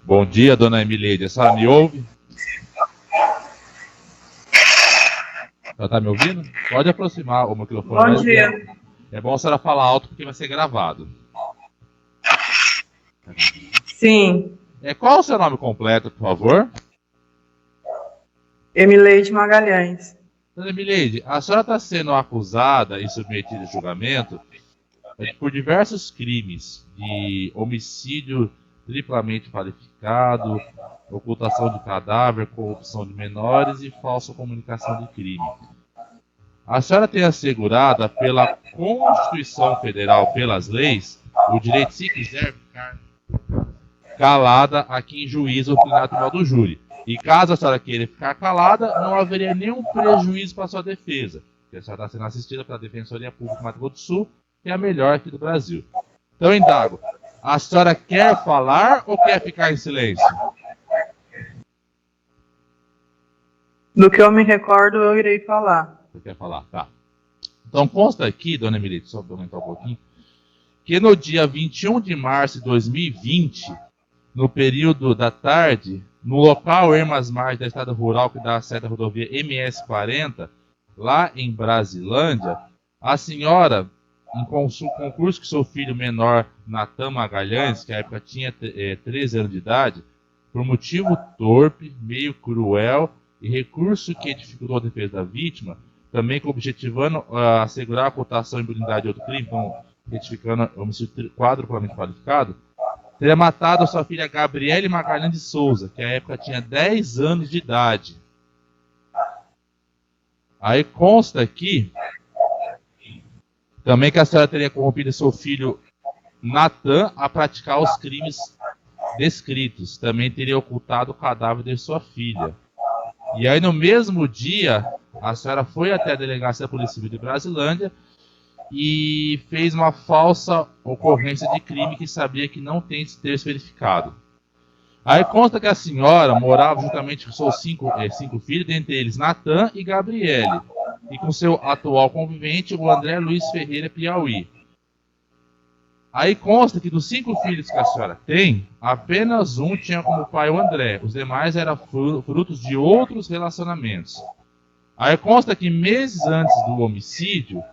Bom dia, dona Emileide. A senhora me ouve? Ela está me ouvindo? Pode aproximar o microfone. Bom dia. É bom a senhora falar alto porque vai ser gravado. Sim. Qual o seu nome completo, por favor? Emileide Magalhães. Dona Emileide, a senhora está sendo acusada e submetida a julgamento por diversos crimes de homicídio triplamente qualificado, ocultação de cadáver, corrupção de menores e falsa comunicação de crime. A senhora tem assegurada pela Constituição Federal, pelas leis, o direito, se quiser, ficar calada aqui em juízo ou plenário tribunal do júri. E caso a senhora queira ficar calada, não haveria nenhum prejuízo para a sua defesa, porque a senhora está sendo assistida pela Defensoria Pública do Mato Grosso do Sul, que é a melhor aqui do Brasil. Então, indago, a senhora quer falar ou quer ficar em silêncio? Do que eu me recordo, eu irei falar. Você quer falar? Tá. Então, consta aqui, dona Emileide, só para aumentar um pouquinho, que no dia 21 de março de 2020, no período da tarde, no local Ermas Margens da estrada rural que dá acesso à rodovia MS-40, lá em Brasilândia, a senhora, em concurso com seu filho menor, Natan Magalhães, que à época tinha 13 anos de idade, por motivo torpe, meio cruel e recurso que dificultou a defesa da vítima, também objetivando assegurar a cotação e impunidade de outro crime, então retificando homicídio quadruplamente qualificado, teria matado a sua filha Gabriele Magalhães de Souza, que à época tinha 10 anos de idade. Aí consta aqui também que a senhora teria corrompido seu filho Natan a praticar os crimes descritos. Também teria ocultado o cadáver de sua filha. E aí no mesmo dia, a senhora foi até a delegacia da Polícia Civil de Brasilândia e fez uma falsa ocorrência de crime que sabia que não tem que ter se verificado. Aí consta que a senhora morava juntamente com seus cinco filhos, dentre eles Natan e Gabriele, e com seu atual convivente, o André Luiz Ferreira Piauí. Aí consta que dos 5 filhos que a senhora tem, apenas um tinha como pai o André, os demais eram frutos de outros relacionamentos. Aí consta que meses antes do homicídio,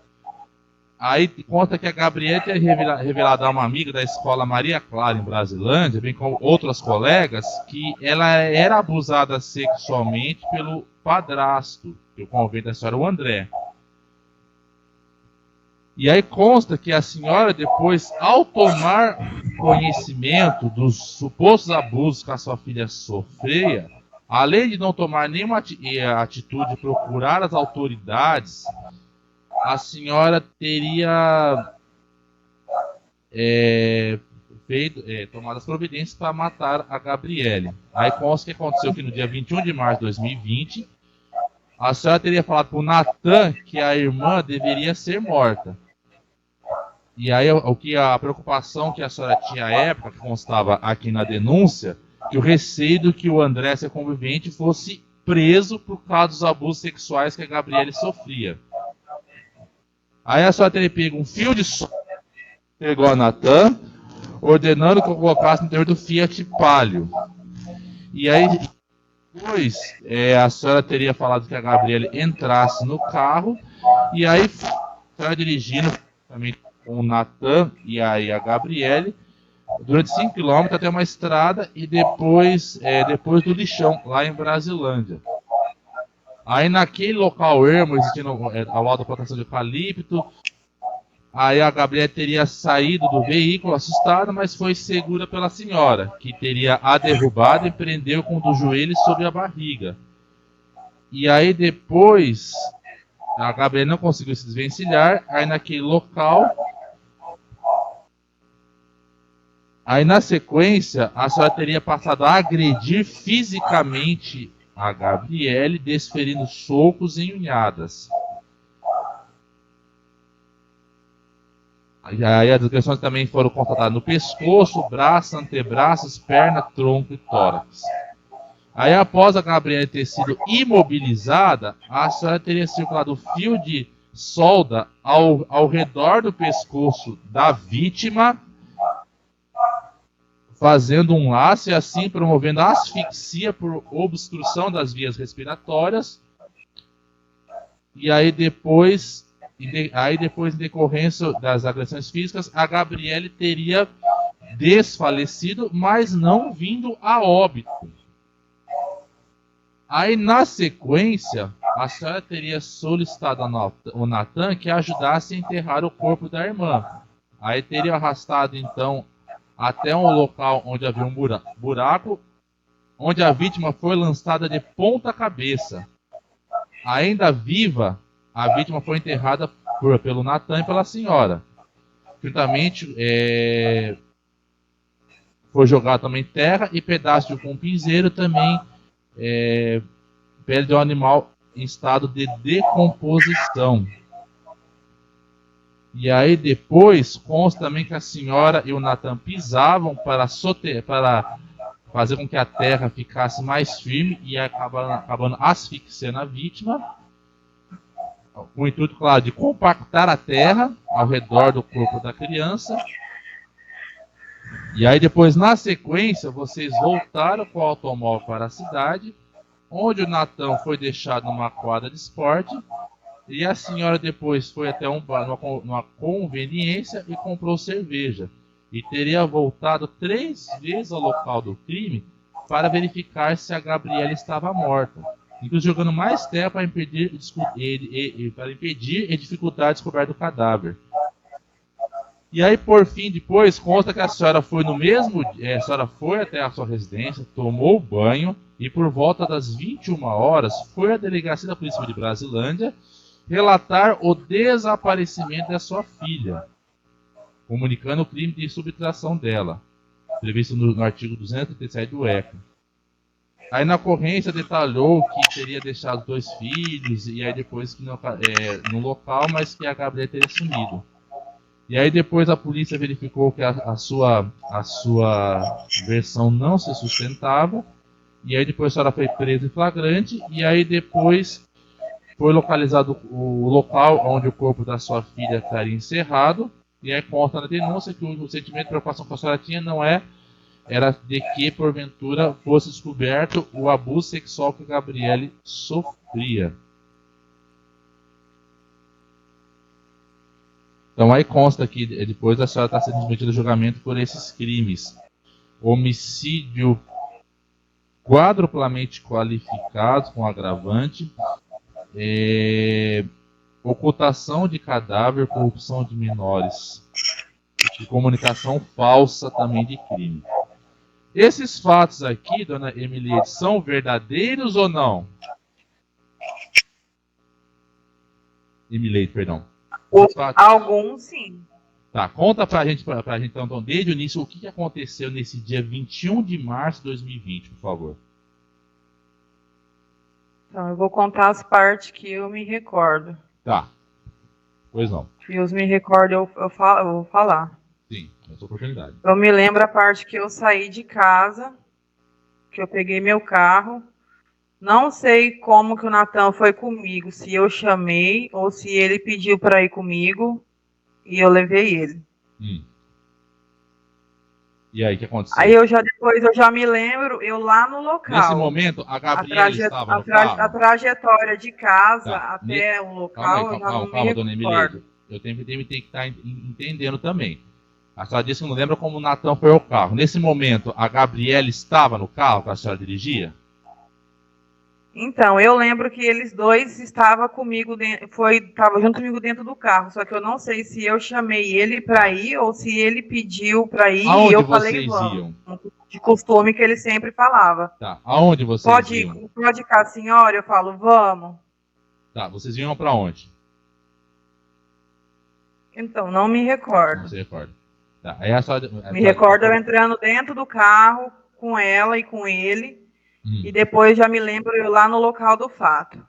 aí conta que a Gabriela tinha revelado a uma amiga da escola Maria Clara, em Brasilândia, bem como outras colegas, que ela era abusada sexualmente pelo padrasto, que o convivente da senhora, o André. E aí consta que a senhora, depois, ao tomar conhecimento dos supostos abusos que a sua filha sofria, além de não tomar nenhuma atitude de procurar as autoridades, a senhora teria tomado as providências para matar a Gabriele. Aí consta que aconteceu que no dia 21 de março de 2020, a senhora teria falado para o Natan que a irmã deveria ser morta. E aí a preocupação que a senhora tinha à época, que constava aqui na denúncia, que o receio de que o André, seu convivente, fosse preso por causa dos abusos sexuais que a Gabriele sofria. Aí a senhora teria pego um fio de som, pegou a Natan, ordenando que eu colocasse no interior do Fiat Palio. E aí depois a senhora teria falado que a Gabriele entrasse no carro, e aí a senhora dirigindo também com o Natan e aí a Gabriele durante 5 km até uma estrada e depois do lixão, lá em Brasilândia. Aí naquele local ermo, existindo ao lado da plantação de eucalipto, aí a Gabriela teria saído do veículo assustada, mas foi segura pela senhora, que teria a derrubado e prendeu com um dos joelhos sobre a barriga. E aí depois, a Gabriela não conseguiu se desvencilhar, aí naquele local, aí na sequência, a senhora teria passado a agredir fisicamente a Gabriele, desferindo socos e unhadas. Aí as agressões também foram constatadas no pescoço, braço, antebraços, perna, tronco e tórax. Aí após a Gabriele ter sido imobilizada, a senhora teria circulado fio de solda ao redor do pescoço da vítima, fazendo um laço e assim promovendo a asfixia por obstrução das vias respiratórias. E aí depois, em decorrência das agressões físicas, a Gabriele teria desfalecido, mas não vindo a óbito. Aí na sequência, a senhora teria solicitado ao Natan que ajudasse a enterrar o corpo da irmã. Aí teria arrastado então até um local onde havia um buraco, onde a vítima foi lançada de ponta cabeça. Ainda viva, a vítima foi enterrada pelo Natan e pela senhora. Juntamente foi jogado também terra e pedaço de um compinzeiro também, pele de um animal em estado de decomposição. E aí depois consta também que a senhora e o Natan pisavam para fazer com que a terra ficasse mais firme e acabando asfixiando a vítima, com o intuito, claro, de compactar a terra ao redor do corpo da criança. E aí depois, na sequência, vocês voltaram com o automóvel para a cidade, onde o Natan foi deixado numa quadra de esporte, e a senhora depois foi até um bar, numa conveniência, e comprou cerveja. E teria voltado 3 vezes ao local do crime para verificar se a Gabriele estava morta, inclusive jogando mais terra para impedir e dificultar a descoberta do cadáver. E aí, por fim, depois, consta que a senhora foi a senhora foi até a sua residência, tomou banho e por volta das 21 horas foi à delegacia da Polícia de Brasilândia relatar o desaparecimento da sua filha, comunicando o crime de subtração dela, previsto no artigo 237 do ECA. Aí na ocorrência detalhou que teria deixado 2 filhos, e aí depois que no local, mas que a Gabriela teria sumido. E aí depois a polícia verificou que a sua versão não se sustentava, e aí depois a senhora foi presa em flagrante, e aí depois foi localizado o local onde o corpo da sua filha estaria encerrado, e aí consta na denúncia que o sentimento de preocupação que a senhora tinha era de que, porventura, fosse descoberto o abuso sexual que a Gabriele sofria. Então aí consta que depois a senhora está sendo submetida a julgamento por esses crimes: homicídio quadruplamente qualificado com agravante, ocultação de cadáver, corrupção de menores e comunicação falsa também de crime. Esses fatos aqui, dona Emiliette, são verdadeiros ou não? Emiliette, perdão. Alguns sim. Tá, conta pra gente então, desde o início, o que aconteceu nesse dia 21 de março de 2020, por favor. Então, eu vou contar as partes que eu me recordo. Tá. Pois não. Que eu me recordo, eu vou falar. Sim, essa oportunidade. Eu me lembro a parte que eu saí de casa, que eu peguei meu carro. Não sei como que o Natan foi comigo, se eu chamei ou se ele pediu para ir comigo e eu levei ele. E aí, o que aconteceu? Aí depois eu já me lembro, eu lá no local. Nesse momento, a Gabriela estava no carro? A trajetória de casa até o local, eu já não me calma, dona recordo. Emiliette. Eu tenho que estar entendendo também. A senhora disse que não lembra como o Natan foi ao carro. Nesse momento, a Gabriela estava no carro que a senhora dirigia? Então, eu lembro que eles dois estavam comigo, estavam junto comigo dentro do carro, só que eu não sei se eu chamei ele para ir ou se ele pediu para ir. Aonde e eu vocês falei, iam? De costume que ele sempre falava. Tá, aonde vocês iam? Pode ir com a senhora? Eu falo, vamos. Tá, vocês iam para onde? Então, não me recordo. Não se recorda. Tá, me recordo eu entrando dentro do carro com ela e com ele. E depois já me lembro eu lá no local do fato.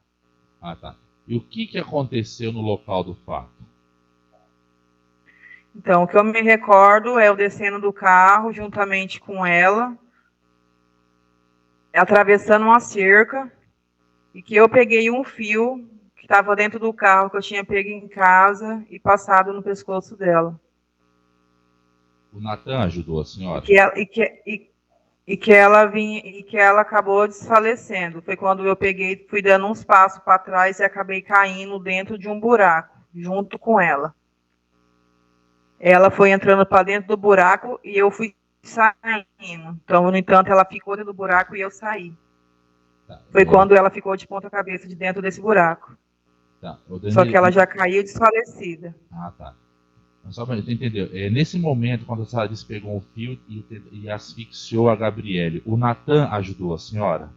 Ah, tá. E o que aconteceu no local do fato? Então, o que eu me recordo é eu descendo do carro juntamente com ela, atravessando uma cerca, e que eu peguei um fio que estava dentro do carro que eu tinha pego em casa e passado no pescoço dela. O Natan ajudou a senhora? E que ela acabou desfalecendo. Foi quando eu peguei, fui dando uns passos para trás e acabei caindo dentro de um buraco, junto com ela. Ela foi entrando para dentro do buraco e eu fui saindo. Então, no entanto, ela ficou dentro do buraco e eu saí. Tá, Foi quando ela ficou de ponta cabeça de dentro desse buraco. Tá, Só que ela já caiu desfalecida. Ah, tá. Só para você entender, nesse momento, quando a senhora disse que pegou um fio e asfixiou a Gabriele, o Natan ajudou a senhora?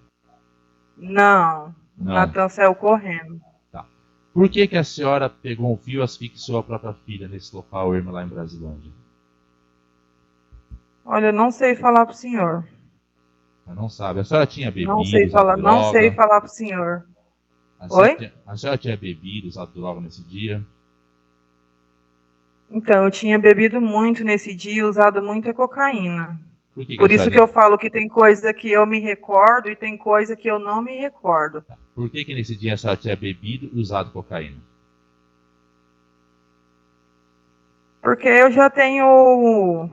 Não. O Natan saiu correndo. Tá. Por que a senhora pegou um fio e asfixiou a própria filha nesse local, Irma, lá em Brasilândia? Olha, eu não sei falar pro senhor. Ela não sabe. A senhora tinha bebido? Não sei falar pro senhor. Oi? A senhora tinha bebido, usado droga nesse dia? Então, eu tinha bebido muito nesse dia, usado muita cocaína. Por isso que eu falo que tem coisa que eu me recordo e tem coisa que eu não me recordo. Por que nesse dia a senhora tinha bebido e usado cocaína? Porque eu já tenho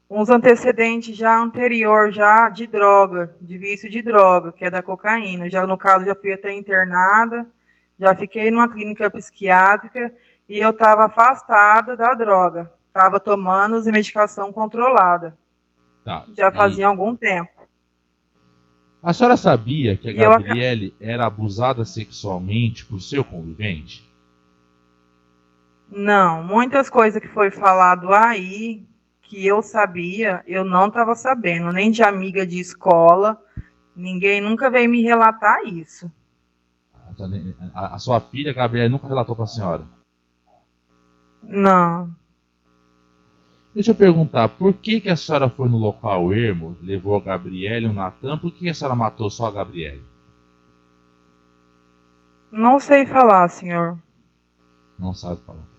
uns antecedentes já anterior já de droga, de vício de droga, que é da cocaína. Já no caso já fui até internada, já fiquei numa clínica psiquiátrica e eu estava afastada da droga. Estava tomando medicação controlada. Tá, já fazia algum tempo. A senhora sabia que a Gabriele era abusada sexualmente por seu convivente? Não, muitas coisas que foi falado aí, que eu sabia, eu não estava sabendo, nem de amiga de escola, ninguém nunca veio me relatar isso. A sua filha, Gabriele, nunca relatou para a senhora? Não. Deixa eu perguntar, por que a senhora foi no local ermo, levou a Gabriele e o Natan, por que a senhora matou só a Gabriele? Não sei falar, senhor. Não sabe falar.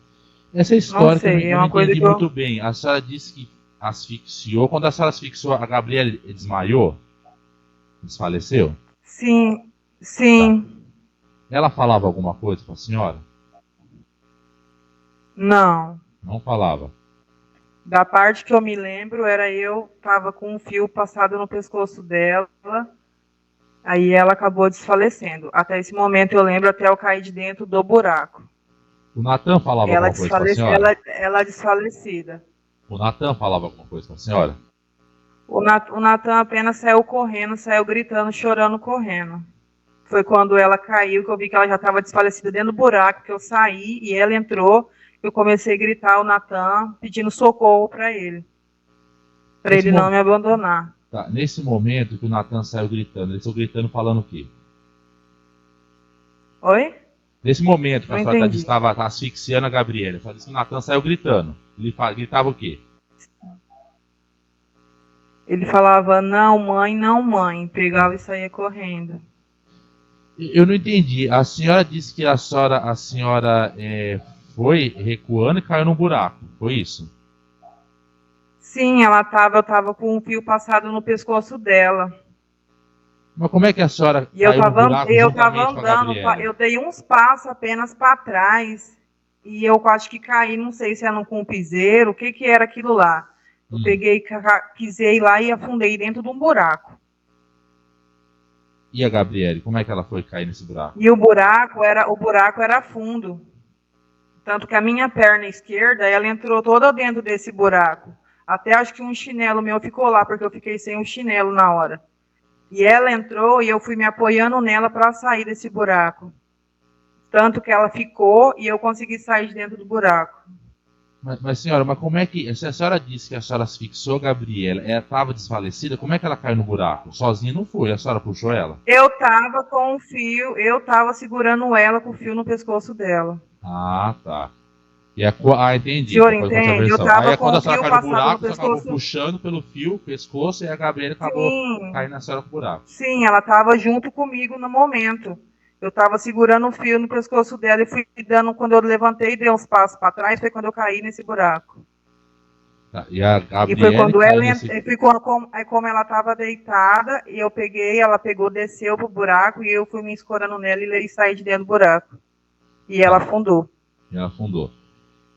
Essa história não sei, eu não entendi muito bem. A senhora disse que asfixiou. Quando a senhora asfixiou, a Gabriele desmaiou? Desfaleceu? Sim, sim. Tá. Ela falava alguma coisa para a senhora? Não. Não falava. Da parte que eu me lembro, eu tava com um fio passado no pescoço dela, aí ela acabou desfalecendo. Até esse momento eu lembro até eu cair de dentro do buraco. O Natan falava alguma coisa para a senhora? Ela desfalecida. O Natan falava alguma coisa para a senhora? O Natan apenas saiu correndo, saiu gritando, chorando, correndo. Foi quando ela caiu que eu vi que ela já estava desfalecida dentro do buraco, que eu saí e ela entrou. Eu comecei a gritar o Natan, pedindo socorro para ele não me abandonar. Tá. Nesse momento que o Natan saiu gritando, ele saiu gritando falando o quê? Oi? Nesse momento que a senhora estava asfixiando a Gabriele, a senhora disse que o Natan saiu gritando. Ele gritava o quê? Ele falava, não mãe, pegava e saía correndo. Eu não entendi. A senhora disse que a senhora foi recuando e caiu num buraco, foi isso? Sim, eu estava com um fio passado no pescoço dela. Mas como é que a senhora caiu no buraco eu estava andando, eu dei uns passos apenas para trás e eu acho que caí, não sei se era com um piseiro, o que era aquilo lá. Eu peguei, pisei lá e afundei dentro de um buraco. E a Gabriele, como é que ela foi cair nesse buraco? E o buraco era fundo. Tanto que a minha perna esquerda, ela entrou toda dentro desse buraco. Até acho que um chinelo meu ficou lá, porque eu fiquei sem um chinelo na hora. E ela entrou e eu fui me apoiando nela para sair desse buraco. Tanto que ela ficou e eu consegui sair de dentro do buraco. Mas senhora, como é que... Se a senhora disse que a senhora asfixiou a Gabriela, ela estava desfalecida, como é que ela caiu no buraco? Sozinha não foi, a senhora puxou ela? Eu estava com o fio, eu estava segurando ela com o fio no pescoço dela. Ah, tá. Entendi. Senhor, entende? Eu estava com quando o fio passado no buraco, no você acabou puxando pelo fio, pescoço, e a Gabriela acabou caindo na senhora no buraco. Sim, ela estava junto comigo no momento. Eu estava segurando o fio no pescoço dela e fui dando, quando eu levantei e dei uns passos para trás, foi quando eu caí nesse buraco. Tá, e a Gabriela. E foi quando ela como ela estava deitada, e eu peguei, ela pegou, desceu pro buraco, e eu fui me escorando nela e saí de dentro do buraco. E ela afundou. E ela afundou.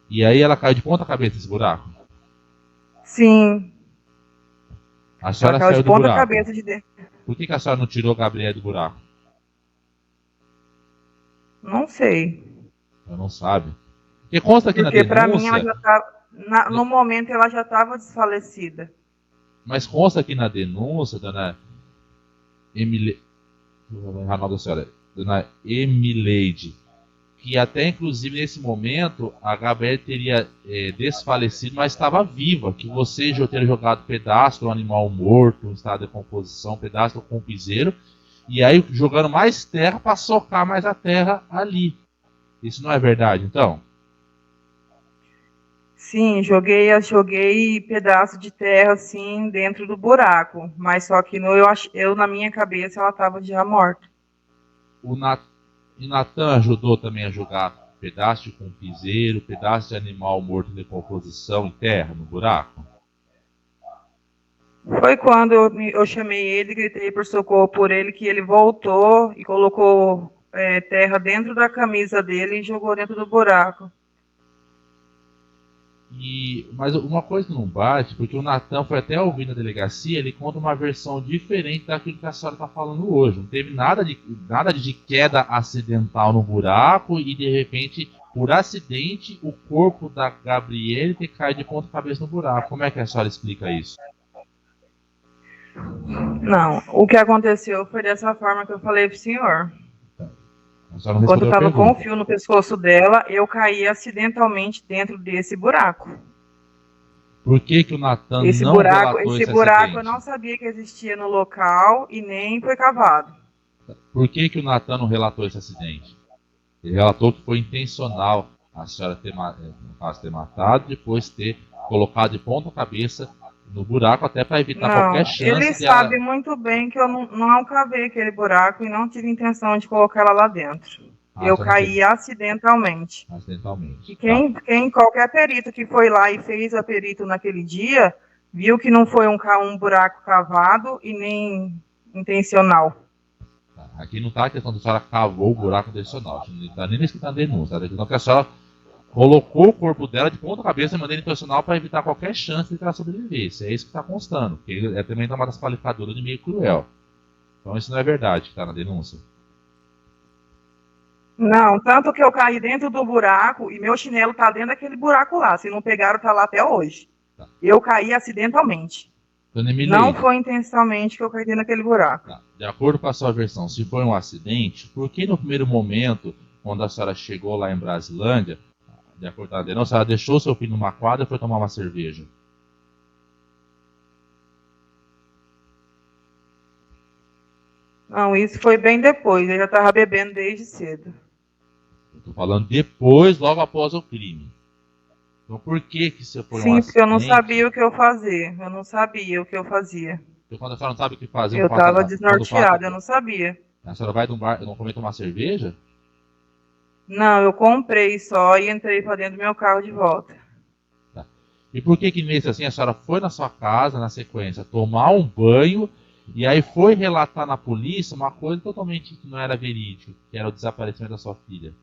E aí ela caiu de ponta cabeça nesse buraco? Sim, A senhora aquela de saiu do ponta buraco. cabeça de dentro. Por que a senhora não tirou a Gabriele do buraco? Não sei. Ela não sabe. Porque consta aqui na Porque para mim ela denúncia, já estava. No momento ela já estava desfalecida. mas consta aqui na denúncia, dona Emile... Vou errar o nome da senhora. Dona Emileide, que até inclusive nesse momento a Gabriele teria desfalecido, mas estava viva, que você já teria jogado pedaço do animal morto, em estado de decomposição, pedaço do compiseiro, e aí jogando mais terra para socar mais a terra ali. Isso não é verdade, então? Sim, joguei pedaço de terra assim dentro do buraco, mas só que eu na minha cabeça ela estava já morta. O Natan ajudou também a jogar pedaço de compiseiro, pedaço de animal morto em decomposição em terra, no buraco? Foi quando eu chamei ele, gritei por socorro por ele, que ele voltou e colocou terra dentro da camisa dele e jogou dentro do buraco. Mas uma coisa não bate, porque o Natan foi até ouvir na delegacia, ele conta uma versão diferente daquilo que a senhora está falando hoje. Não teve nada de queda acidental no buraco e de repente, por acidente, o corpo da Gabriele ter caído de ponta cabeça no buraco. Como é que a senhora explica isso? Não, o que aconteceu foi dessa forma que eu falei pro senhor. A senhora não Quando eu respondeu a estava com o pergunta. fio no pescoço dela, eu caí acidentalmente dentro desse buraco. Por que o Natan Esse não buraco, relatou esse esse buraco eu acidente? não sabia que existia no local e nem foi cavado. Por que o Natan não relatou esse acidente? Ele relatou que foi intencional a senhora ter matado, depois ter colocado de ponta cabeça no buraco, até para evitar qualquer Não, ele chance dela. sabe muito bem que eu não cavei aquele buraco e não tive intenção de colocar ela lá dentro. Eu caí acidentalmente. Acidentalmente. E qualquer perito que foi lá e fez a perito naquele dia, viu que não foi um buraco cavado e nem intencional. Aqui não está a questão de a senhora cavou o buraco intencional. Não está nem escrito na denúncia. Está a questão que a senhora colocou o corpo dela de ponta cabeça de maneira intencional para evitar qualquer chance de que ela sobrevivesse. É isso que está constando. Porque é também uma das qualificadoras de meio cruel. Então isso não é verdade que está na denúncia. Não, tanto que eu caí dentro do buraco e meu chinelo está dentro daquele buraco lá. Se não pegaram, está lá até hoje. Tá. Eu caí acidentalmente. Não foi intencionalmente que eu caí dentro daquele buraco. Tá. De acordo com a sua versão, se foi um acidente, por que no primeiro momento, quando a senhora chegou lá em Brasilândia, de acordo com a denúncia, ela deixou seu filho numa quadra e foi tomar uma cerveja? Não, isso foi bem depois. Eu já estava bebendo desde cedo. Eu estou falando depois, logo após o crime. Então por que você foi um acidente? Sim, porque eu não sabia o que eu fazia. Eu não sabia o que eu fazia. Então quando a senhora não sabe o que fazer... Eu estava desnorteada, eu não sabia. A senhora vai num bar e não comer tomar cerveja? Não, eu comprei só e entrei para dentro do meu carro de volta. Tá. E por que nesse assim a senhora foi na sua casa, na sequência, tomar um banho e aí foi relatar na polícia uma coisa totalmente que não era verídica, que era o desaparecimento da sua filha?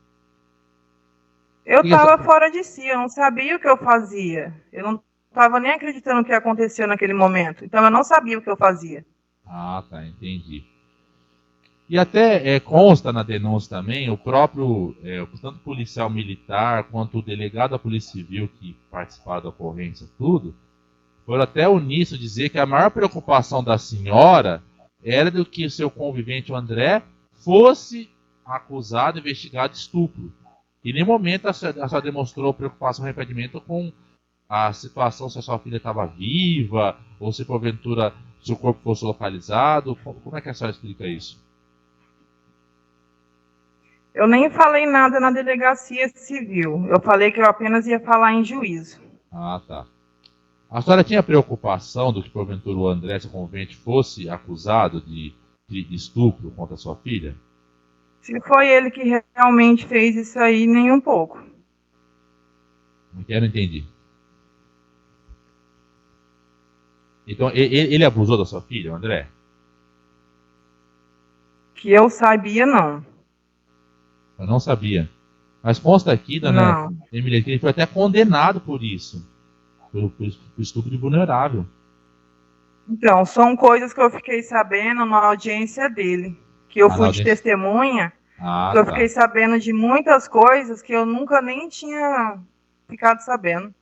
Eu estava fora de si, eu não sabia o que eu fazia. Eu não estava nem acreditando no que aconteceu naquele momento. Então eu não sabia o que eu fazia. Ah, tá, entendi. E até consta na denúncia também, o próprio, tanto o policial militar quanto o delegado da Polícia Civil que participaram da ocorrência, tudo, foram até uníssono dizer que a maior preocupação da senhora era de que o seu convivente, o André, fosse acusado, investigado de estupro. E em nenhum momento a senhora demonstrou preocupação, arrependimento com a situação, se a sua filha estava viva, ou se porventura seu corpo fosse localizado. Como é que a senhora explica isso? Eu nem falei nada na delegacia civil. Eu falei que eu apenas ia falar em juízo. Ah, tá. A senhora tinha preocupação do que porventura o André, seu convivente, fosse acusado de estupro contra a sua filha? Se foi ele que realmente fez isso aí, nem um pouco. Eu não entendi. Então, ele abusou da sua filha, o André? Que eu sabia, não. Eu não sabia. Mas consta aqui, dona Emília, que ele foi até condenado por isso. por estupro de vulnerável. Então, são coisas que eu fiquei sabendo na audiência dele. Que eu Ah, na fui de audiência. testemunha, que Ah, eu fiquei tá. sabendo de muitas coisas que eu nunca nem tinha ficado sabendo.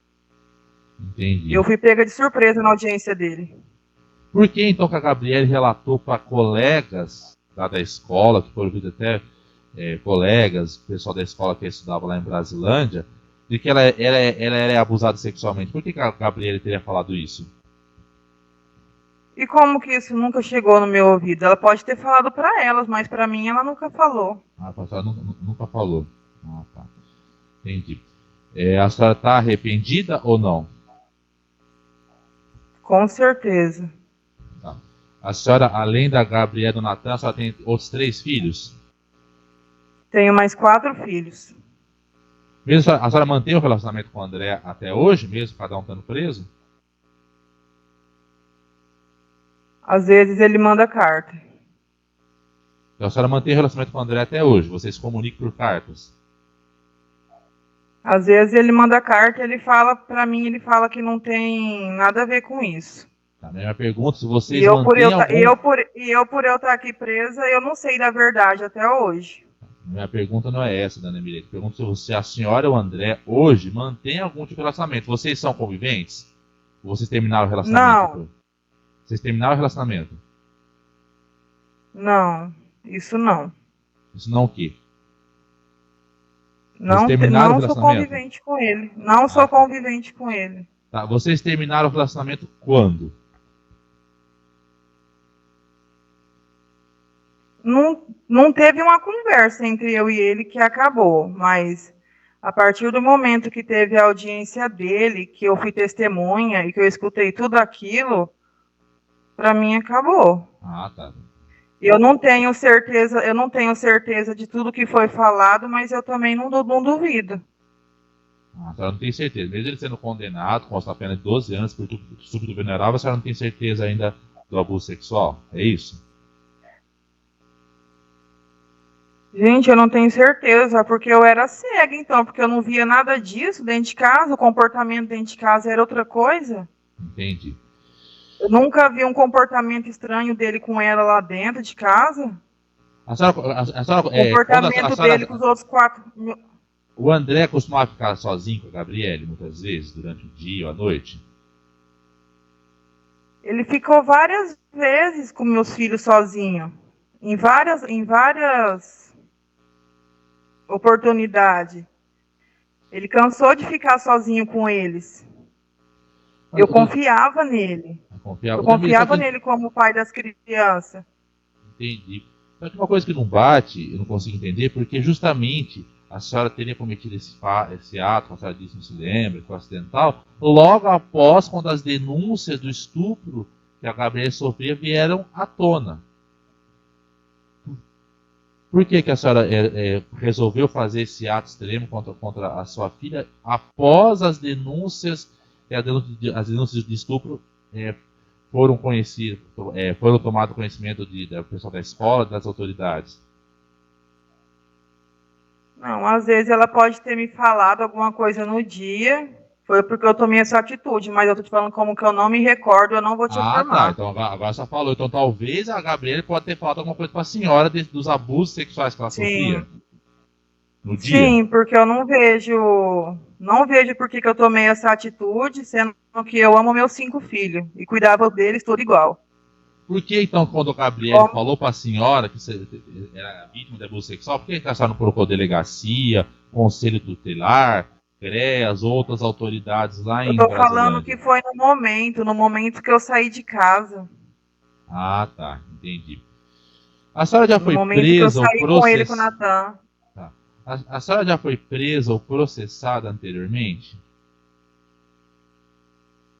Entendi. Eu fui pega de surpresa na audiência dele. Por que então que a Gabriele relatou para colegas lá da escola, que foram até colegas, pessoal da escola que estudava lá em Brasilândia, de que ela era abusada sexualmente? Por que a Gabriele teria falado isso? E como que isso nunca chegou no meu ouvido? Ela pode ter falado para elas, mas para mim ela nunca falou. A pastora nunca falou. Ah, tá. Entendi. A senhora está arrependida ou não? Com certeza. Tá. A senhora, além da Gabriela e do Natan, a senhora tem outros 3 filhos? Tenho mais 4 filhos. Mesmo a senhora mantém o relacionamento com o André até hoje, mesmo cada um estando preso? Às vezes ele manda carta. Então a senhora mantém o relacionamento com o André até hoje, vocês se comunicam por cartas? Às vezes ele manda carta e ele fala para mim, ele fala que não tem nada a ver com isso. A minha pergunta é se E vocês eu por mantêm eu, algum... e eu por eu estar aqui presa, eu não sei da verdade até hoje. Minha pergunta não é essa, Dona Emília. Eu pergunto se a senhora e o André hoje mantêm algum tipo de relacionamento. Vocês são conviventes? Ou vocês terminaram o relacionamento? Não, Vocês terminaram o relacionamento? não, isso não. Isso não o quê? Vocês Não, terminaram o não sou relacionamento? convivente com ele. Não sou Ah, convivente com ele. tá. Vocês terminaram o relacionamento quando? Não, não teve uma conversa entre eu e ele que acabou, mas a partir do momento que teve a audiência dele, que eu fui testemunha e que eu escutei tudo aquilo, para mim acabou. Ah, tá. Eu não tenho certeza de tudo que foi falado, mas eu também não duvido. A senhora não tem certeza. Mesmo ele sendo condenado, com a pena de 12 anos por estupro vulnerável, a senhora não tem certeza ainda do abuso sexual? É isso? Gente, eu não tenho certeza, porque eu era cega, então, porque eu não via nada disso dentro de casa, o comportamento dentro de casa era outra coisa. Entendi. Eu nunca vi um comportamento estranho dele com ela lá dentro de casa. A senhora, a senhora, O quando comportamento dele com os outros 4. o André costumava ficar sozinho com a Gabriele muitas vezes, durante o dia ou a noite? Ele ficou várias vezes com meus filhos sozinho. Em várias oportunidades. Ele cansou de ficar sozinho com eles. Eu confiava nele. Eu confiava nele como pai das crianças. Entendi. Só que uma coisa que não bate, eu não consigo entender, porque justamente a senhora teria cometido esse ato, a senhora disse não se lembra, que foi acidental, logo após quando as denúncias do estupro que a Gabriela sofria vieram à tona. Por que, que a senhora resolveu fazer esse ato extremo contra a sua filha após as denúncias, as denúncias de estupro foram conhecidas, foram tomado conhecimento do pessoal da escola, das autoridades? Não, às vezes ela pode ter me falado alguma coisa no dia, foi porque eu tomei essa atitude, mas eu tô te falando como que eu não me recordo, eu não vou te Ah, tá. afirmar. Então agora você falou. Então talvez a Gabriela pode ter falado alguma coisa para a senhora dos abusos sexuais que ela sofria Sim, no dia. sim, porque eu não vejo por que eu tomei essa atitude, sendo que eu amo meus 5 filhos e cuidava deles tudo igual. Por que então, quando a Gabriela Como? falou para a senhora que você era vítima de abuso sexual, por que a senhora não colocou delegacia, conselho tutelar, CREAS, outras autoridades lá Eu em tô falando Brasilândia? que foi no momento que eu saí de casa, Ah, tá. Entendi. A senhora já no foi momento que eu presa ou saí com ele com o processada? Natan. Tá. A senhora já foi presa ou processada anteriormente?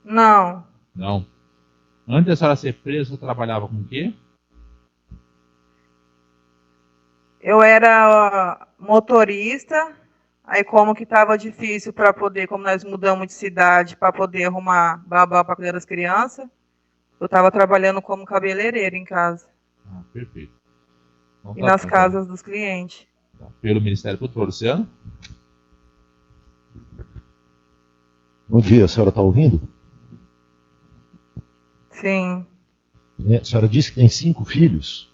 Não, Não. Antes da senhora ser presa, você trabalhava com o quê? eu era motorista, aí como que estava difícil para poder, como nós mudamos de cidade, para poder arrumar babá para cuidar das crianças, eu estava trabalhando como cabeleireira em casa Ah, perfeito. Então e tá nas bom, então. casas dos clientes. Tá. Pelo Ministério Público, Luciano? Bom dia, a senhora está ouvindo? Sim. A senhora disse que tem 5 filhos.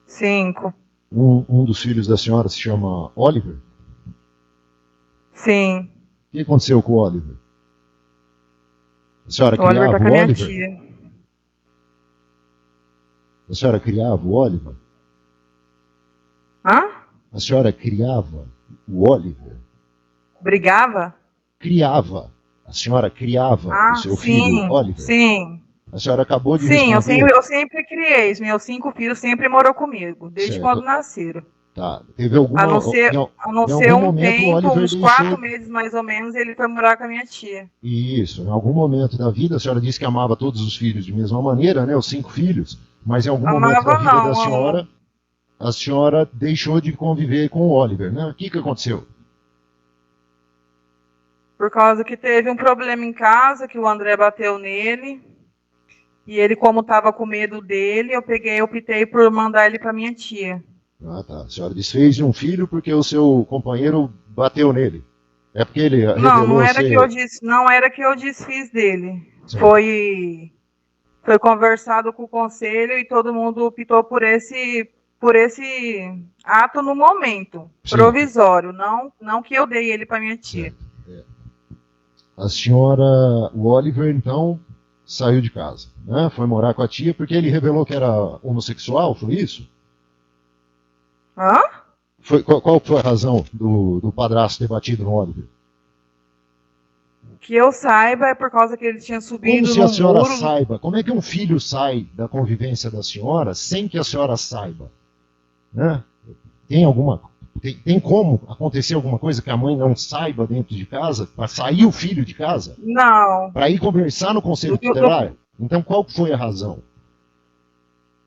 5. Um dos filhos da senhora se chama Oliver? Sim. O que aconteceu com o Oliver? A senhora O Oliver criava tá com o a minha Oliver? tia. A senhora criava o Oliver? Hã? A senhora criava o Oliver? Brigava? Criava. A senhora criava o seu sim, filho Oliver? sim. A senhora acabou de Sim, responder. eu sempre criei. Os meus 5 filhos sempre moram comigo, desde Certo. quando nasceram. Tá. Teve alguma... A não ser em um algum momento, o tempo, Oliver uns deixou... 4 meses mais ou menos, ele foi morar com a minha tia. Isso. Em algum momento da vida, a senhora disse que amava todos os filhos de mesma maneira, né? Os 5 filhos. Mas em algum momento da vida da senhora, a senhora deixou de conviver com o Oliver, né? O que aconteceu? Por causa que teve um problema em casa, que o André bateu nele. E ele, como estava com medo dele, eu optei por mandar ele para minha tia. Ah, tá. A senhora desfez de um filho porque o seu companheiro bateu nele. É porque ele não era que eu desfiz dele. Certo. Foi conversado com o conselho e todo mundo optou por esse ato no momento, Sim. provisório, não que eu dei ele para minha tia. É. A senhora, o Oliver, então, saiu de casa, né? Foi morar com a tia porque ele revelou que era homossexual, foi isso? Hã? Qual foi a razão do padrasto ter batido no Oliver? Que eu saiba é por causa que ele tinha subido no muro. Como se a senhora saiba? Como é que um filho sai da convivência da senhora sem que a senhora saiba? Né? Tem como acontecer alguma coisa que a mãe não saiba dentro de casa? Para sair o filho de casa? Não. Para ir conversar no conselho tutelar? Então qual foi a razão?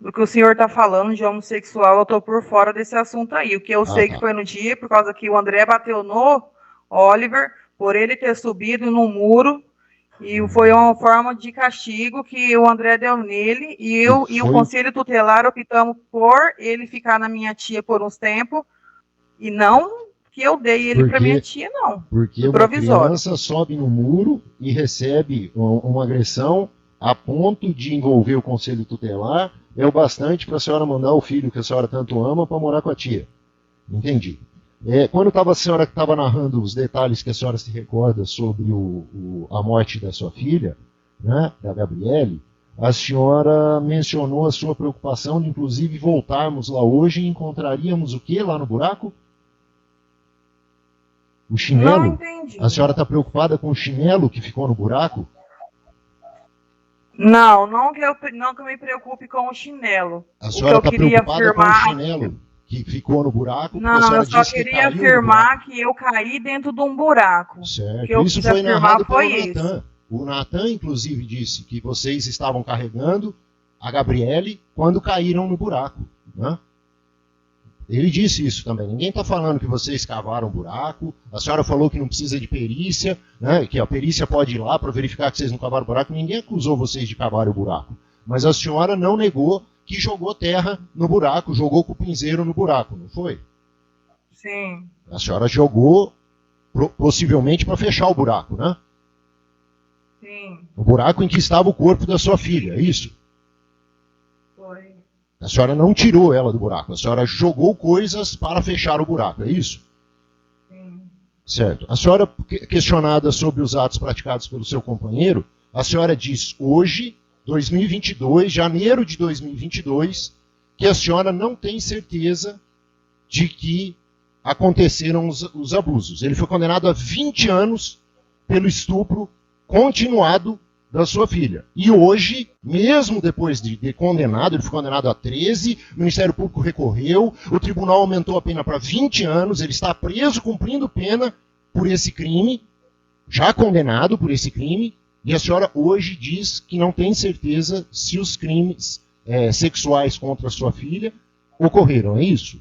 Do que o senhor está falando de homossexual, eu estou por fora desse assunto aí. O que eu sei que foi no dia, por causa que o André bateu no Oliver, por ele ter subido no muro, e foi uma forma de castigo que o André deu nele, e o conselho tutelar optamos por ele ficar na minha tia por uns tempos, e não que eu dei ele para minha tia, não. Porque uma criança sobe no muro e recebe uma agressão a ponto de envolver o conselho tutelar, é o bastante para a senhora mandar o filho que a senhora tanto ama para morar com a tia. Entendi. Quando a senhora estava narrando os detalhes que a senhora se recorda sobre a morte da sua filha, né, da Gabriele, a senhora mencionou a sua preocupação de, inclusive, voltarmos lá hoje e encontraríamos o que lá no buraco? O chinelo? Não entendi. A senhora está preocupada com o chinelo que ficou no buraco? Não que eu me preocupe com o chinelo. A senhora está preocupada com o chinelo que ficou no buraco? Não, eu só queria afirmar que eu caí dentro de um buraco. Certo. Isso foi narrado pelo Natan. O Natan, inclusive, disse que vocês estavam carregando a Gabriele quando caíram no buraco. Né? Ele disse isso também. Ninguém está falando que vocês cavaram um buraco. A senhora falou que não precisa de perícia, né? Que a perícia pode ir lá para verificar que vocês não cavaram o buraco. Ninguém acusou vocês de cavar o buraco. Mas a senhora não negou que jogou terra no buraco, jogou cupinzeiro no buraco, não foi? Sim. A senhora jogou possivelmente para fechar o buraco, né? Sim. O buraco em que estava o corpo da sua filha, é isso? Foi. A senhora não tirou ela do buraco, a senhora jogou coisas para fechar o buraco, é isso? Sim. Certo. A senhora, questionada sobre os atos praticados pelo seu companheiro, a senhora diz hoje, 2022, janeiro de 2022, que a senhora não tem certeza de que aconteceram os abusos. Ele foi condenado a 20 anos pelo estupro continuado da sua filha. E hoje, mesmo depois de condenado, ele foi condenado a 13, o Ministério Público recorreu, o tribunal aumentou a pena para 20 anos, ele está preso cumprindo pena por esse crime, já condenado por esse crime, e a senhora hoje diz que não tem certeza se os crimes sexuais contra a sua filha ocorreram, é isso?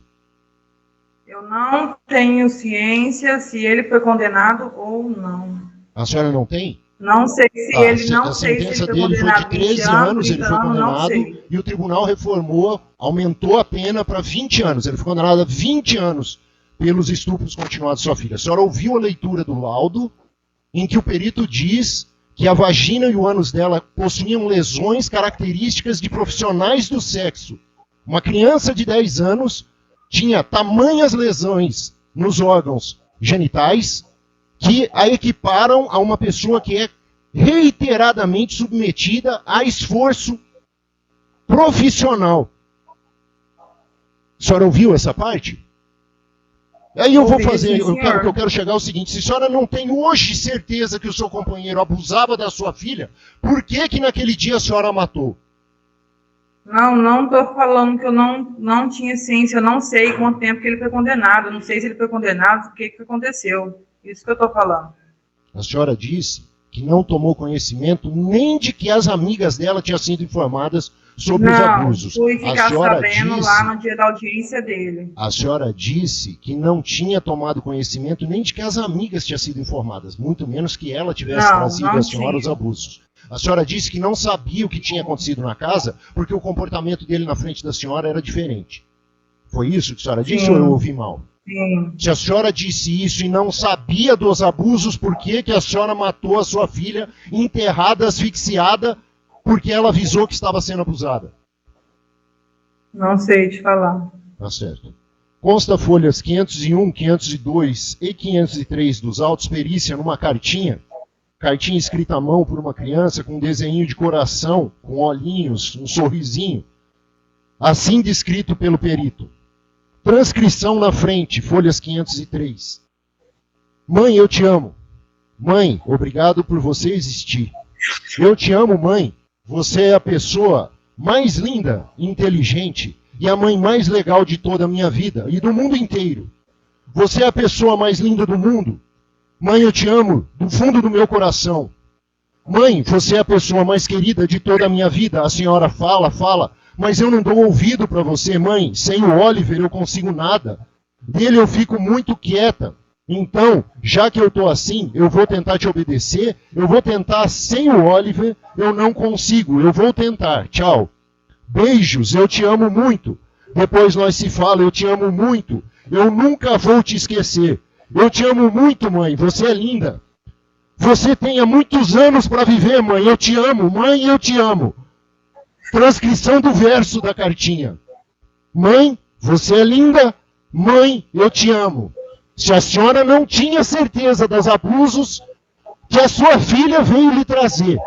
Eu não tenho ciência se ele foi condenado ou não. A senhora não tem? Não sei se ele não a sei sentença se ele foi dele foi de 13 anos, ele foi condenado e o tribunal reformou, aumentou a pena para 20 anos. Ele foi condenado a 20 anos pelos estupros continuados de sua filha. A senhora ouviu a leitura do laudo em que o perito diz que a vagina e o ânus dela possuíam lesões características de profissionais do sexo. Uma criança de 10 anos tinha tamanhas lesões nos órgãos genitais que a equiparam a uma pessoa que é reiteradamente submetida a esforço profissional. A senhora ouviu essa parte? Aí eu vou fazer, eu quero chegar ao seguinte: se a senhora não tem hoje certeza que o seu companheiro abusava da sua filha, por que que naquele dia a senhora matou? Não estou falando que eu não tinha ciência, eu não sei quanto tempo que ele foi condenado, não sei se ele foi condenado, o que aconteceu. Isso que eu estou falando. A senhora disse que não tomou conhecimento nem de que as amigas dela tinham sido informadas sobre os abusos. Fui ficar sabendo disse, lá no dia da audiência dele. A senhora disse que não tinha tomado conhecimento nem de que as amigas tinham sido informadas, muito menos que ela tivesse trazido à senhora os abusos. A senhora disse que não sabia o que tinha acontecido na casa, porque o comportamento dele na frente da senhora era diferente. Foi isso que a senhora disse ou eu ouvi mal? Sim. Se a senhora disse isso e não sabia dos abusos, por que que a senhora matou a sua filha enterrada, asfixiada, porque ela avisou que estava sendo abusada? Não sei te falar. Tá certo. Consta folhas 501, 502 e 503 dos autos perícia numa cartinha escrita à mão por uma criança com um desenho de coração, com olhinhos, um sorrisinho, assim descrito pelo perito. Transcrição na frente, folhas 503. Mãe, eu te amo. Mãe, obrigado por você existir. Eu te amo, mãe. Você é a pessoa mais linda e inteligente e a mãe mais legal de toda a minha vida e do mundo inteiro. Você é a pessoa mais linda do mundo. Mãe, eu te amo do fundo do meu coração. Mãe, você é a pessoa mais querida de toda a minha vida. A senhora fala, mas eu não dou ouvido para você, mãe. Sem o Oliver eu consigo nada. Dele eu fico muito quieta. Então, já que eu estou assim, eu vou tentar te obedecer. Eu vou tentar sem o Oliver, eu não consigo. Eu vou tentar. Tchau. Beijos, eu te amo muito. Depois nós se fala, eu te amo muito. Eu nunca vou te esquecer. Eu te amo muito, mãe. Você é linda. Você tem há muitos anos para viver, mãe. Eu te amo. Mãe, eu te amo. Transcrição do verso da cartinha. Mãe, você é linda. Mãe, eu te amo. Se a senhora não tinha certeza dos abusos que a sua filha veio lhe trazer.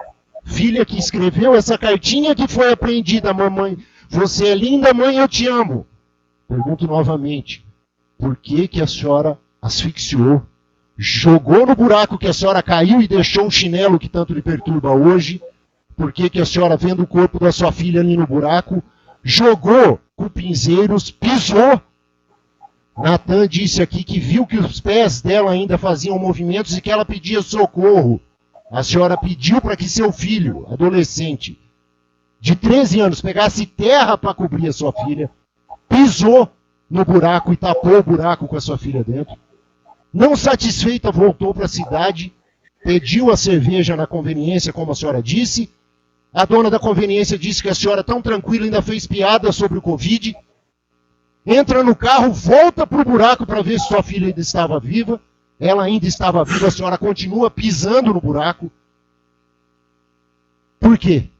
Filha que escreveu essa cartinha que foi apreendida, mamãe. Você é linda, mãe, eu te amo. Pergunto novamente. Por que que a senhora asfixiou, jogou no buraco que a senhora caiu e deixou o chinelo que tanto lhe perturba hoje? Por que que a senhora, vendo o corpo da sua filha ali no buraco, jogou com pinzeiros, pisou? Natan disse aqui que viu que os pés dela ainda faziam movimentos e que ela pedia socorro. A senhora pediu para que seu filho, adolescente, de 13 anos, pegasse terra para cobrir a sua filha, pisou no buraco e tapou o buraco com a sua filha dentro. Não satisfeita, voltou para a cidade, pediu a cerveja na conveniência, como a senhora disse. A dona da conveniência disse que a senhora, tão tranquila, ainda fez piada sobre o Covid. Entra no carro, volta para o buraco para ver se sua filha ainda estava viva. Ela ainda estava viva, a senhora continua pisando no buraco. Por quê?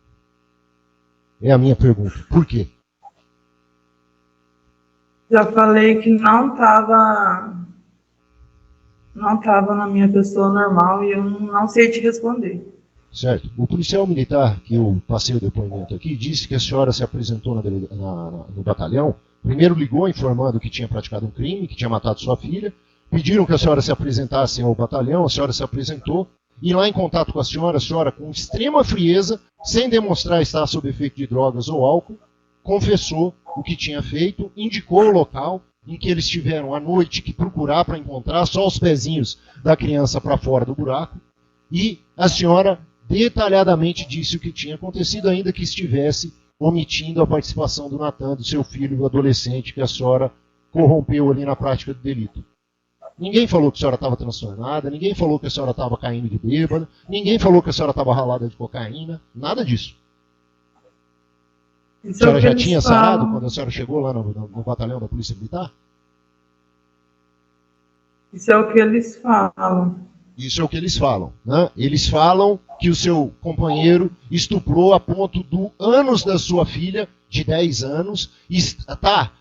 É a minha pergunta. Por quê? Já falei que não estava na minha pessoa normal e eu não sei te responder. Certo. O policial militar, que eu passei o depoimento aqui, disse que a senhora se apresentou no batalhão. Primeiro ligou informando que tinha praticado um crime, que tinha matado sua filha. Pediram que a senhora se apresentasse ao batalhão, a senhora se apresentou. E lá em contato com a senhora com extrema frieza, sem demonstrar estar sob efeito de drogas ou álcool, confessou o que tinha feito, indicou o local em que eles tiveram à noite que procurar para encontrar só os pezinhos da criança para fora do buraco. E a senhora detalhadamente disse o que tinha acontecido, ainda que estivesse omitindo a participação do Natan, do seu filho, do adolescente, que a senhora corrompeu ali na prática do delito. Ninguém falou que a senhora estava transtornada, ninguém falou que a senhora estava caindo de bêbada, ninguém falou que a senhora estava ralada de cocaína, nada disso. A senhora já tinha sarado quando a senhora chegou lá no batalhão da Polícia Militar? Isso é o que eles falam. Isso é o que eles falam, né? Eles falam que o seu companheiro estuprou a ponto do ânus da sua filha, de 10 anos, está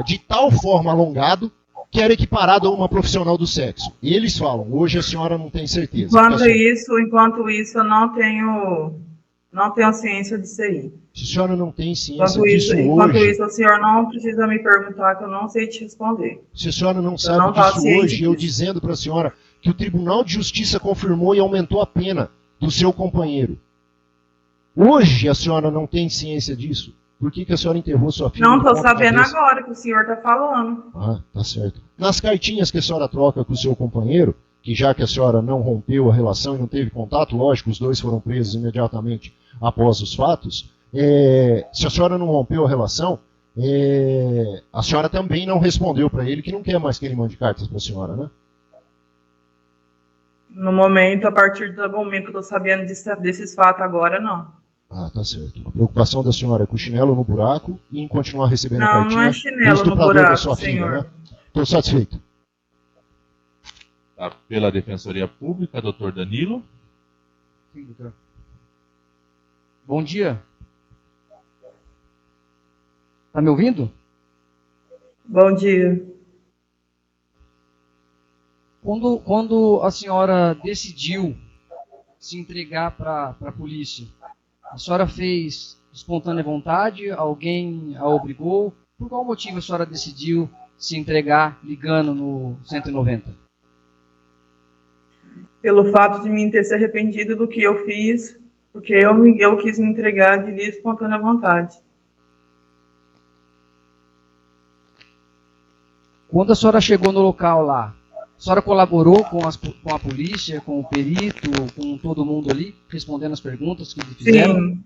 de tal forma alongado, que era equiparado a uma profissional do sexo. E eles falam, hoje a senhora não tem certeza. Enquanto isso, eu não tenho ciência disso aí. Se a senhora não tem ciência disso enquanto hoje... isso, o senhor não precisa me perguntar, que eu não sei te responder. Se a senhora não sabe disso hoje, eu dizendo para a senhora que o Tribunal de Justiça confirmou e aumentou a pena do seu companheiro. Hoje a senhora não tem ciência disso? Por que a senhora enterrou sua filha? Não estou sabendo agora que o senhor está falando. Ah, tá certo. Nas cartinhas que a senhora troca com o seu companheiro, que já que a senhora não rompeu a relação e não teve contato, lógico, os dois foram presos imediatamente após os fatos, se a senhora não rompeu a relação, a senhora também não respondeu para ele que não quer mais que ele mande cartas para a senhora, né? No momento, a partir do momento que eu estou sabendo desses fatos agora, não. Ah, tá certo. A preocupação da senhora é com o chinelo no buraco e em continuar recebendo a cartinha. Não, não é chinelo no buraco, senhor. Filha, né? Estou satisfeito. Tá, pela Defensoria Pública, doutor Danilo. Sim, doutor. Bom dia. Tá me ouvindo? Bom dia. Quando a senhora decidiu se entregar para a polícia, a senhora fez de espontânea vontade? Alguém a obrigou? Por qual motivo a senhora decidiu se entregar ligando no 190? Pelo fato de mim ter se arrependido do que eu fiz, porque eu quis me entregar de livre espontânea vontade. Quando a senhora chegou no local lá, a senhora colaborou com a polícia, com o perito, com todo mundo ali, respondendo as perguntas que lhe fizeram?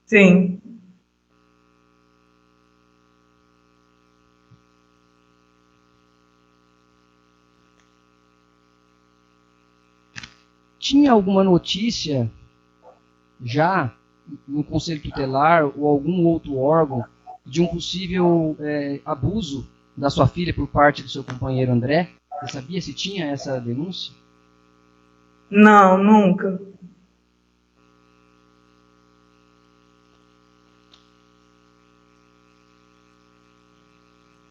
Sim. Tinha alguma notícia já no Conselho Tutelar ou algum outro órgão de um possível abuso da sua filha por parte do seu companheiro André? Você sabia se tinha essa denúncia? Não, nunca.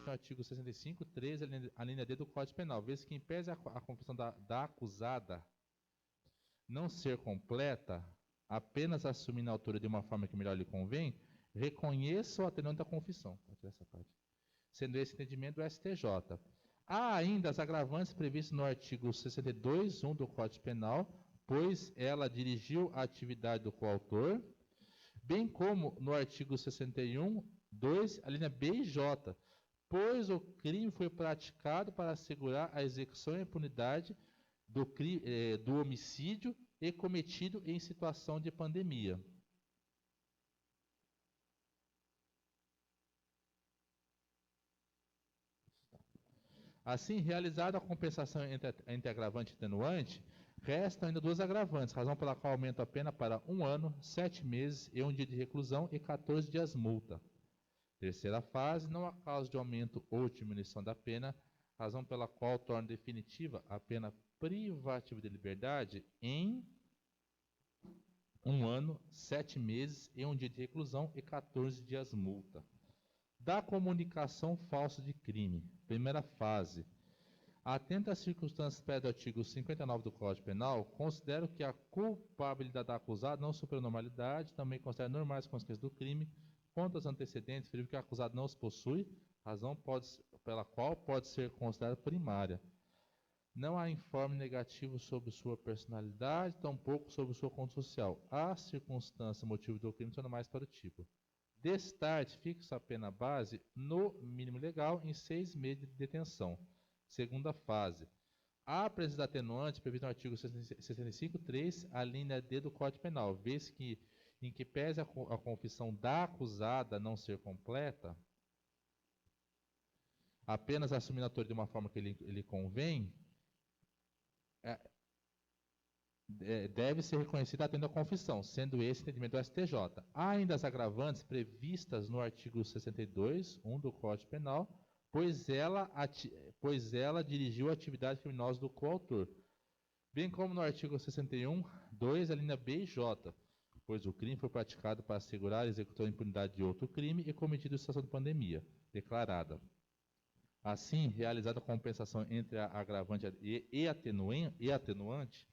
O artigo 65, 13, a linha D do Código Penal, vez que em pese a confissão da acusada não ser completa, apenas assumindo a altura de uma forma que melhor lhe convém, reconheça o atenuante da confissão. Essa parte. Sendo esse entendimento do STJ. Há ainda as agravantes previstas no artigo 62(1) do Código Penal, pois ela dirigiu a atividade do coautor, bem como no artigo 61(2), a linha B e J, pois o crime foi praticado para assegurar a execução e impunidade do homicídio e cometido em situação de pandemia. Assim, realizada a compensação entre agravante e atenuante, restam ainda duas agravantes, razão pela qual aumenta a pena para 1 ano, 7 meses e 1 dia de reclusão e 14 dias multa. Terceira fase, não há causa de aumento ou diminuição da pena, razão pela qual torna definitiva a pena privativa de liberdade em 1 ano, 7 meses e 1 dia de reclusão e 14 dias multa. Da comunicação falsa de crime. Primeira fase. Atento às circunstâncias prévias do artigo 59 do Código Penal, considero que a culpabilidade da acusada não supera a normalidade, também considero normais as consequências do crime, quanto aos antecedentes, verifico que o acusado não os possui, razão pela qual pode ser considerada primária. Não há informe negativo sobre sua personalidade, tampouco sobre sua conta social. As circunstâncias, motivo do crime são normais para o tipo. Destarte, fixa a pena base no mínimo legal em 6 meses de detenção. Segunda fase. A presença da atenuante prevista no artigo 65(3), a linha D do Código Penal, vez que, em que pese a confissão da acusada não ser completa, apenas assumindo a autoria de uma forma que lhe convém, deve ser reconhecida atendendo à confissão, sendo esse entendimento do STJ. Há ainda as agravantes previstas no artigo 62(1) do Código Penal, pois ela dirigiu a atividade criminosa do coautor, bem como no artigo 61, 2, a linha B e J, pois o crime foi praticado para assegurar a execução e impunidade de outro crime e cometido em situação de pandemia, declarada. Assim, realizada a compensação entre a agravante e atenuante,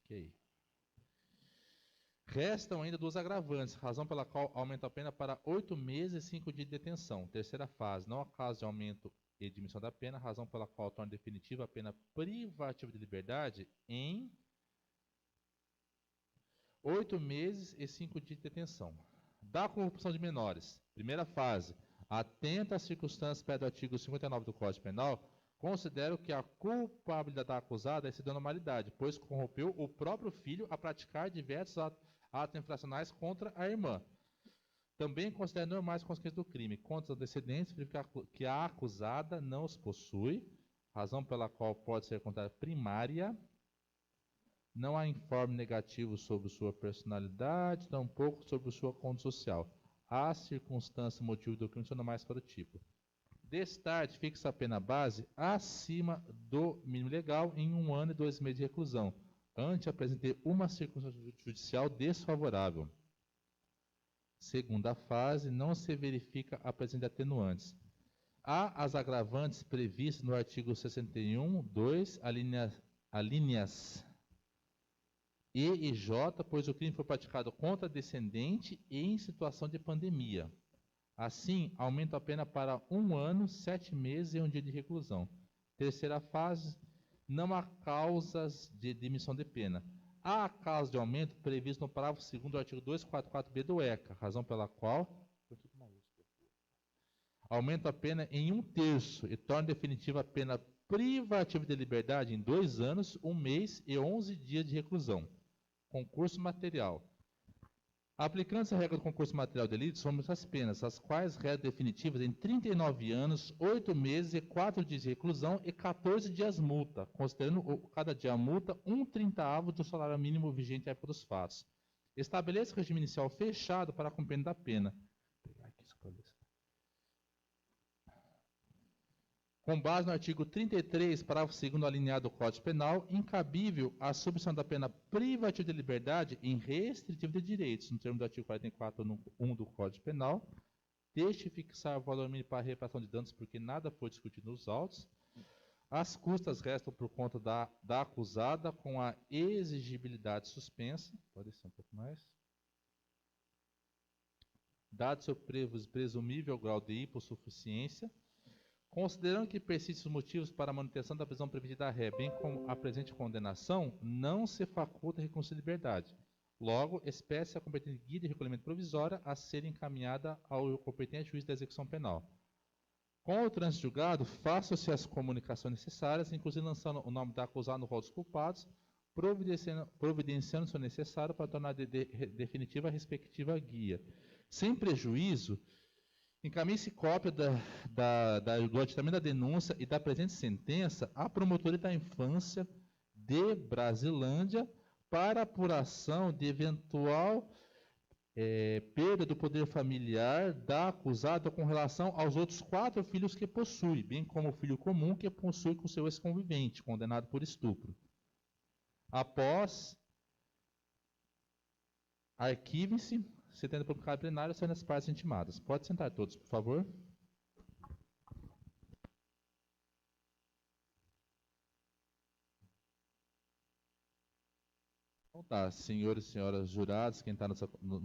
restam ainda duas agravantes, razão pela qual aumenta a pena para 8 meses e 5 dias de detenção. Terceira fase, não há caso de aumento e diminuição da pena, razão pela qual torna definitiva a pena privativa de liberdade em 8 meses e 5 dias de detenção. Da corrupção de menores. Primeira fase, atenta às circunstâncias pede o artigo 59 do Código Penal, considero que a culpabilidade da acusada é de anormalidade, pois corrompeu o próprio filho a praticar diversos atos infracionais contra a irmã. Também considero normais as consequências do crime. Contra os antecedentes, verificar que a acusada não os possui, razão pela qual pode ser considerada primária. Não há informe negativo sobre sua personalidade, tampouco sobre sua conduta social. Há circunstância e motivo do crime são normais para o tipo. Destarte fixa a pena base acima do mínimo legal em 1 ano e 2 meses de reclusão, ante apresentar uma circunstância judicial desfavorável. Segunda fase, não se verifica a presença de atenuantes. Há as agravantes previstas no artigo 61, 2, alíneas E e J, pois o crime foi praticado contra descendente e em situação de pandemia. Assim, aumenta a pena para 1 ano, 7 meses e 1 dia de reclusão. Terceira fase, não há causas de demissão de pena. Há a causa de aumento previsto no parágrafo 2º do artigo 244b do ECA, razão pela qual aumenta a pena em 1/3 e torna definitiva a pena privativa de liberdade em 2 anos, 1 mês e 11 dias de reclusão. Concurso material. Aplicando-se a regra do concurso material de delito, somos as penas, as quais regras definitivas em 39 anos, 8 meses e 4 dias de reclusão e 14 dias multa, considerando cada dia a multa 1/30 do salário mínimo vigente à época dos fatos. Estabelece regime inicial fechado para a cumprimento da pena. Vou pegar aqui, com base no artigo 33, parágrafo 2º alineado do Código Penal, incabível a substituição da pena privativa de liberdade em restritiva de direitos, no termo do artigo 44.1 do Código Penal, deixe fixar o valor mínimo para a reparação de danos, porque nada foi discutido nos autos. As custas restam por conta da acusada, com a exigibilidade suspensa. Pode ser um pouco mais. Dado seu presumível grau de hipossuficiência, considerando que persistem os motivos para a manutenção da prisão preventiva da ré, bem como a presente condenação, não se faculta recurso de liberdade. Logo, espécie a competente guia de recolhimento provisória a ser encaminhada ao competente juiz da execução penal. Com o trânsito julgado, façam-se as comunicações necessárias, inclusive lançando o nome da acusada no rol dos culpados, providenciando-se o necessário para tornar definitiva a respectiva guia. Sem prejuízo, encaminhe-se cópia do aditamento da denúncia e da presente sentença à Promotoria da Infância de Brasilândia para apuração de eventual perda do poder familiar da acusada com relação aos outros 4 filhos que possui, bem como o filho comum que possui com seu ex-convivente, condenado por estupro. Após, arquivem-se, se tendo publicado plenário, sendo as partes intimadas. Pode sentar todos, por favor. Então tá, senhores e senhoras jurados, quem está no